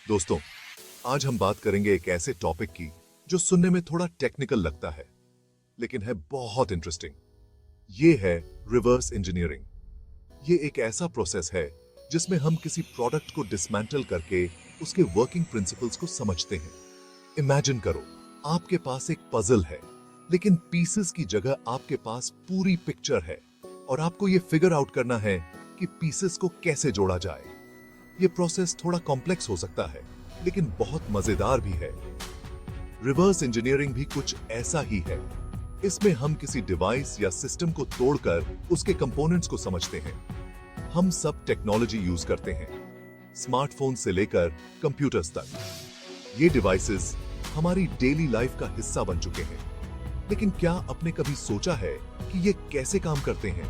दोस्तों, आज हम बात करेंगे एक ऐसे टॉपिक की जो सुनने में थोड़ा टेक्निकल लगता है, लेकिन है बहुत इंटरेस्टिंग। ये है रिवर्स इंजीनियरिंग। ये एक ऐसा प्रोसेस है जिसमें हम किसी प्रोडक्ट को डिसमेंटल करके उसके वर्किंग प्रिंसिपल्स को समझते हैं। इमेजिन करो, आपके पास एक पजल है, लेकिन पीसेस की जगह आपके पास पूरी पिक्चर है और आपको ये फिगर आउट करना है कि पीसेस को कैसे जोड़ा जाए। ये प्रोसेस थोड़ा कॉम्प्लेक्स हो सकता है, लेकिन बहुत मजेदार भी है। रिवर्स इंजीनियरिंग भी कुछ ऐसा ही है। इसमें हम किसी डिवाइस या सिस्टम को तोड़कर उसके कंपोनेंट्स को समझते हैं। हम सब टेक्नोलॉजी यूज करते हैं, स्मार्टफोन से लेकर कंप्यूटर्स तक। ये डिवाइसेस हमारी डेली लाइफ का हिस्सा बन चुके हैं। लेकिन क्या आपने कभी सोचा है कि ये कैसे काम करते हैं?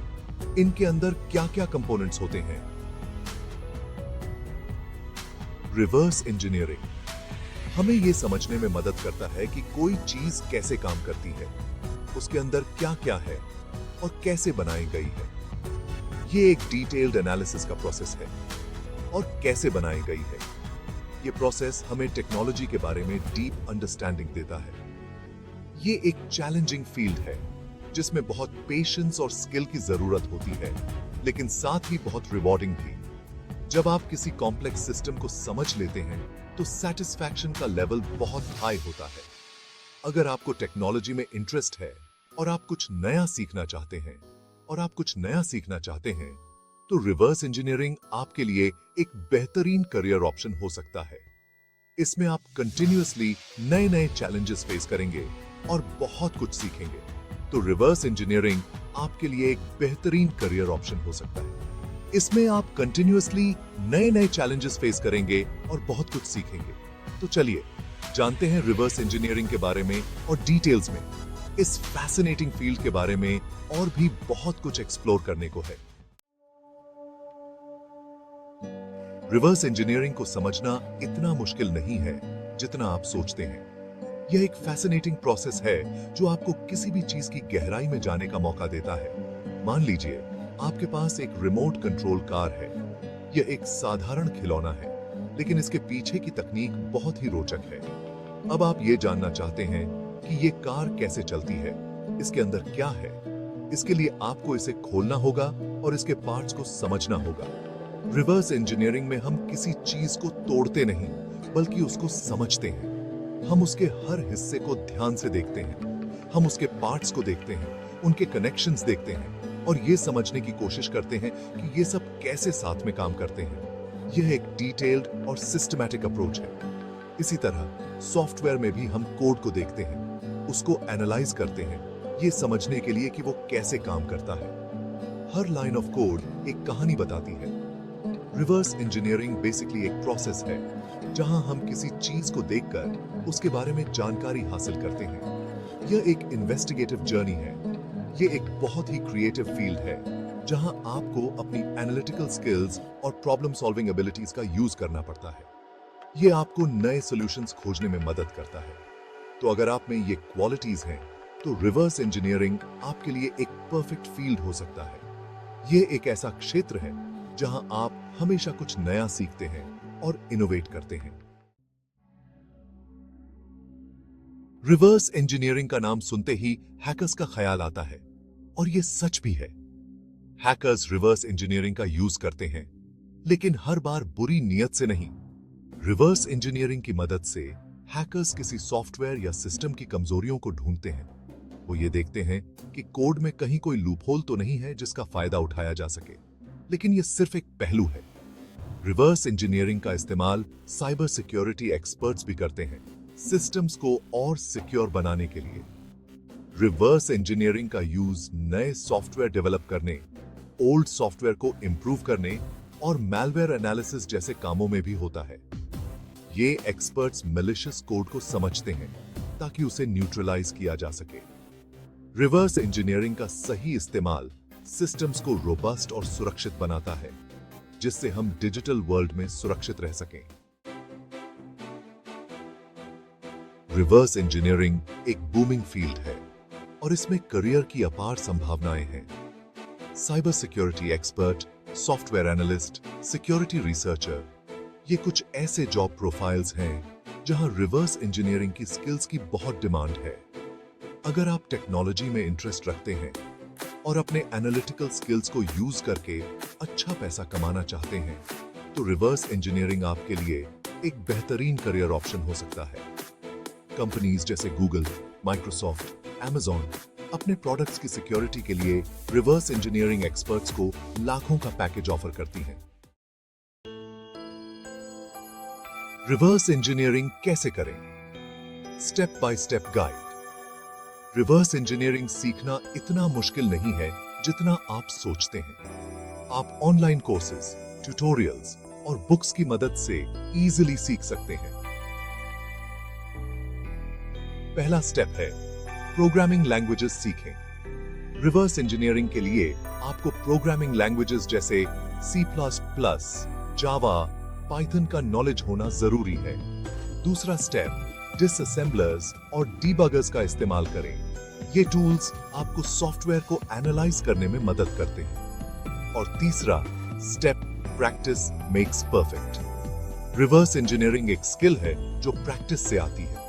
इनके अंदर क्या-क्या कंपोनेंट्स होते हैं? रिवर्स इंजीनियरिंग हमें यह समझने में मदद करता है कि कोई चीज कैसे काम करती है, उसके अंदर क्या-क्या है और कैसे बनाई गई है। यह एक डिटेल्ड एनालिसिस का प्रोसेस है। और कैसे बनाई गई है, यह प्रोसेस हमें टेक्नोलॉजी के बारे में डीप अंडरस्टैंडिंग देता है। यह एक चैलेंजिंग फील्ड है जिसमें बहुत पेशेंस और स्किल की जरूरत होती है, लेकिन साथ ही बहुत रिवॉर्डिंग भी। जब आप किसी कॉम्प्लेक्स सिस्टम को समझ लेते हैं तो सेटिस्फैक्शन का लेवल बहुत हाई होता है। अगर आपको टेक्नोलॉजी में इंटरेस्ट है और आप कुछ नया सीखना चाहते हैं तो रिवर्स इंजीनियरिंग आपके लिए एक बेहतरीन करियर ऑप्शन हो सकता है। इसमें आप कंटिन्यूअसली नए-नए चैलेंजेस फेस करेंगे और बहुत कुछ सीखेंगे। तो रिवर्स इंजीनियरिंग आपके लिए एक बेहतरीन करियर ऑप्शन हो सकता है। इसमें आप कंटिन्यूअसली नए-नए चैलेंजेस फेस करेंगे और बहुत कुछ सीखेंगे। तो चलिए जानते हैं रिवर्स इंजीनियरिंग के बारे में और डिटेल्स में। इस फैसिनेटिंग फील्ड के बारे में और भी बहुत कुछ एक्सप्लोर करने को है। रिवर्स इंजीनियरिंग को समझना इतना मुश्किल नहीं है जितना आप सोचते हैं। यह एक फैसिनेटिंग प्रोसेस है जो आपको किसी भी चीज की गहराई में जाने का मौका देता है। मान लीजिए आपके पास एक रिमोट कंट्रोल कार है। यह एक साधारण खिलौना है, लेकिन इसके पीछे की तकनीक बहुत ही रोचक है। अब आप ये जानना चाहते हैं कि ये कार कैसे चलती है, इसके अंदर क्या है। इसके लिए आपको इसे खोलना होगा और इसके पार्ट्स को समझना होगा। रिवर्स इंजीनियरिंग में हम किसी चीज को तोड़ते नहीं, बल्कि उसको समझते हैं। हम उसके हर हिस्से को ध्यान से देखते हैं। हम उसके पार्ट्स को देखते हैं, उनके कनेक्शंस देखते हैं और ये समझने की कोशिश करते हैं कि ये सब कैसे साथ में काम करते हैं। यह एक डिटेल्ड और सिस्टमैटिक अप्रोच है। इसी तरह सॉफ्टवेयर में भी हम कोड को देखते हैं, उसको एनालाइज करते हैं, ये समझने के लिए कि वो कैसे काम करता है। हर लाइन ऑफ कोड एक कहानी बताती है। रिवर्स इंजीनियरिंग बेसिकली एक प्रोसेस है जहां हम किसी चीज को देखकर उसके बारे में जानकारी हासिल करते हैं। यह एक इन्वेस्टिगेटिव जर्नी है। यह एक बहुत ही क्रिएटिव फील्ड है जहां आपको अपनी एनालिटिकल स्किल्स और प्रॉब्लम सॉल्विंग एबिलिटीज का यूज करना पड़ता है। यह आपको नए सॉल्यूशंस खोजने में मदद करता है। तो अगर आप में ये क्वालिटीज हैं तो रिवर्स इंजीनियरिंग आपके लिए एक परफेक्ट फील्ड हो सकता है। यह एक ऐसा क्षेत्र है जहां आप हमेशा कुछ नया सीखते हैं और इनोवेट करते हैं। रिवर्स इंजीनियरिंग का नाम सुनते ही हैकर्स का ख्याल आता है, और यह सच भी है। हैकर्स रिवर्स इंजीनियरिंग का यूज करते हैं, लेकिन हर बार बुरी नीयत से नहीं। रिवर्स इंजीनियरिंग की मदद से हैकर्स किसी सॉफ्टवेयर या सिस्टम की कमजोरियों को ढूंढते हैं। वो ये देखते हैं कि कोड में कहीं कोई लूपहोल तो नहीं है जिसका फायदा उठाया जा सके, लेकिन यह सिर्फ एक पहलू है। रिवर्स इंजीनियरिंग का इस्तेमाल साइबर सिक्योरिटी एक्सपर्ट्स भी करते हैं, सिस्टम्स को और सिक्योर बनाने के लिए। रिवर्स इंजीनियरिंग का यूज नए सॉफ्टवेयर डेवलप करने, ओल्ड सॉफ्टवेयर को इंप्रूव करने और मैलवेयर एनालिसिस जैसे कामों में भी होता है। ये एक्सपर्ट्स मैलिशियस कोड को समझते हैं ताकि उसे न्यूट्रलाइज किया जा सके। रिवर्स इंजीनियरिंग का सही इस्तेमाल सिस्टम्स को रोबस्ट और सुरक्षित बनाता है, जिससे हम डिजिटल वर्ल्ड में सुरक्षित रह सकें। रिवर्स इंजीनियरिंग एक बूमिंग फील्ड है और इसमें करियर की अपार संभावनाएं हैं। Cyber security expert, software analyst, security researcher, ये कुछ ऐसे जॉब प्रोफाइल्स हैं जहां रिवर्स इंजीनियरिंग की स्किल्स की बहुत डिमांड है। अगर आप टेक्नोलॉजी में इंटरेस्ट रखते हैं और अपने एनालिटिकल स्किल्स को यूज करके अच्छा पैसा कमाना चाहते हैं, तो रिवर्स इंजीनियरिंग आपके लिए एक बेहतरीन करियर ऑप्शन हो सकता है। कंपनीज जैसे गूगल, माइक्रोसॉफ्ट, Amazon अपने प्रोडक्ट्स की सिक्योरिटी के लिए रिवर्स इंजीनियरिंग एक्सपर्ट्स को लाखों का पैकेज ऑफर करती हैं। रिवर्स इंजीनियरिंग कैसे करें? Step by step guide. Reverse engineering सीखना इतना मुश्किल नहीं है जितना आप सोचते हैं। आप ऑनलाइन कोर्सेज, ट्यूटोरियल्स और बुक्स की मदद से इजीली सीख सकते हैं। पहला स्टेप है प्रोग्रामिंग लैंग्वेजेस सीखें। रिवर्स इंजीनियरिंग के लिए आपको प्रोग्रामिंग लैंग्वेजेस जैसे C++, जावा, पाइथन का नॉलेज होना जरूरी है। दूसरा स्टेप डिसअसेंबलर्स और डीबगर्स का इस्तेमाल करें। ये टूल्स आपको सॉफ्टवेयर को एनालाइज करने में मदद करते हैं। और तीसरा step practice makes perfect. Reverse engineering एक स्किल है जो प्रैक्टिस से आती है।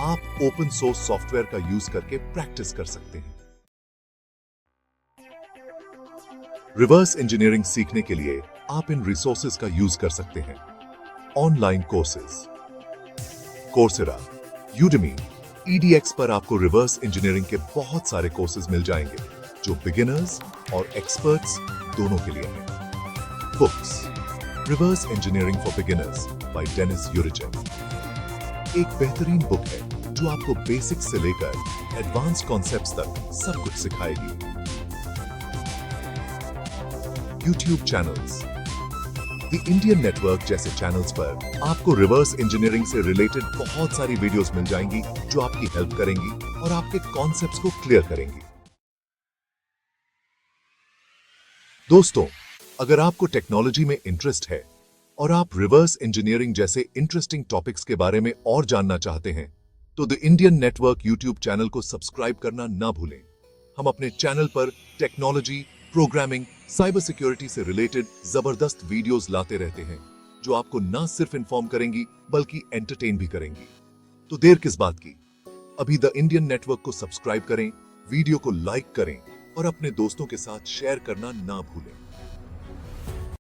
आप ओपन सोर्स सॉफ्टवेयर का यूज करके प्रैक्टिस कर सकते हैं। रिवर्स इंजीनियरिंग सीखने के लिए आप इन रिसोर्सेज का यूज कर सकते हैं। Online courses, Coursera, Udemy, EDX पर आपको रिवर्स इंजीनियरिंग के बहुत सारे कोर्सेज मिल जाएंगे जो बिगिनर्स और एक्सपर्ट्स दोनों के लिए हैं। Books, reverse engineering for beginners by Dennis Yurichev एक बेहतरीन बुक है जो आपको बेसिक्स से लेकर एडवांस कॉन्सेप्ट्स तक सब कुछ सिखाएगी। YouTube channels, the Indian network जैसे चैनल्स पर आपको रिवर्स इंजीनियरिंग से रिलेटेड बहुत सारी वीडियोस मिल जाएंगी जो आपकी हेल्प करेंगी और आपके कॉन्सेप्ट्स को क्लियर करेंगी। दोस्तों, अगर आपको टेक्नोलॉजी में इंटरेस्ट है और आप रिवर्स इंजीनियरिंग जैसे इंटरेस्टिंग टॉपिक्स के बारे में और जानना चाहते हैं, तो the Indian network YouTube channel को सब्सक्राइब करना ना भूलें। हम अपने चैनल पर टेक्नोलॉजी, प्रोग्रामिंग, साइबर सिक्योरिटी से रिलेटेड जबरदस्त वीडियोस लाते रहते हैं जो आपको ना सिर्फ इन्फॉर्म करेंगी बल्कि एंटरटेन भी करेंगी। तो देर किस बात की, अभी द इंडियन नेटवर्क को सब्सक्राइब करें, वीडियो को लाइक करें और अपने दोस्तों के साथ शेयर करना ना भूलें।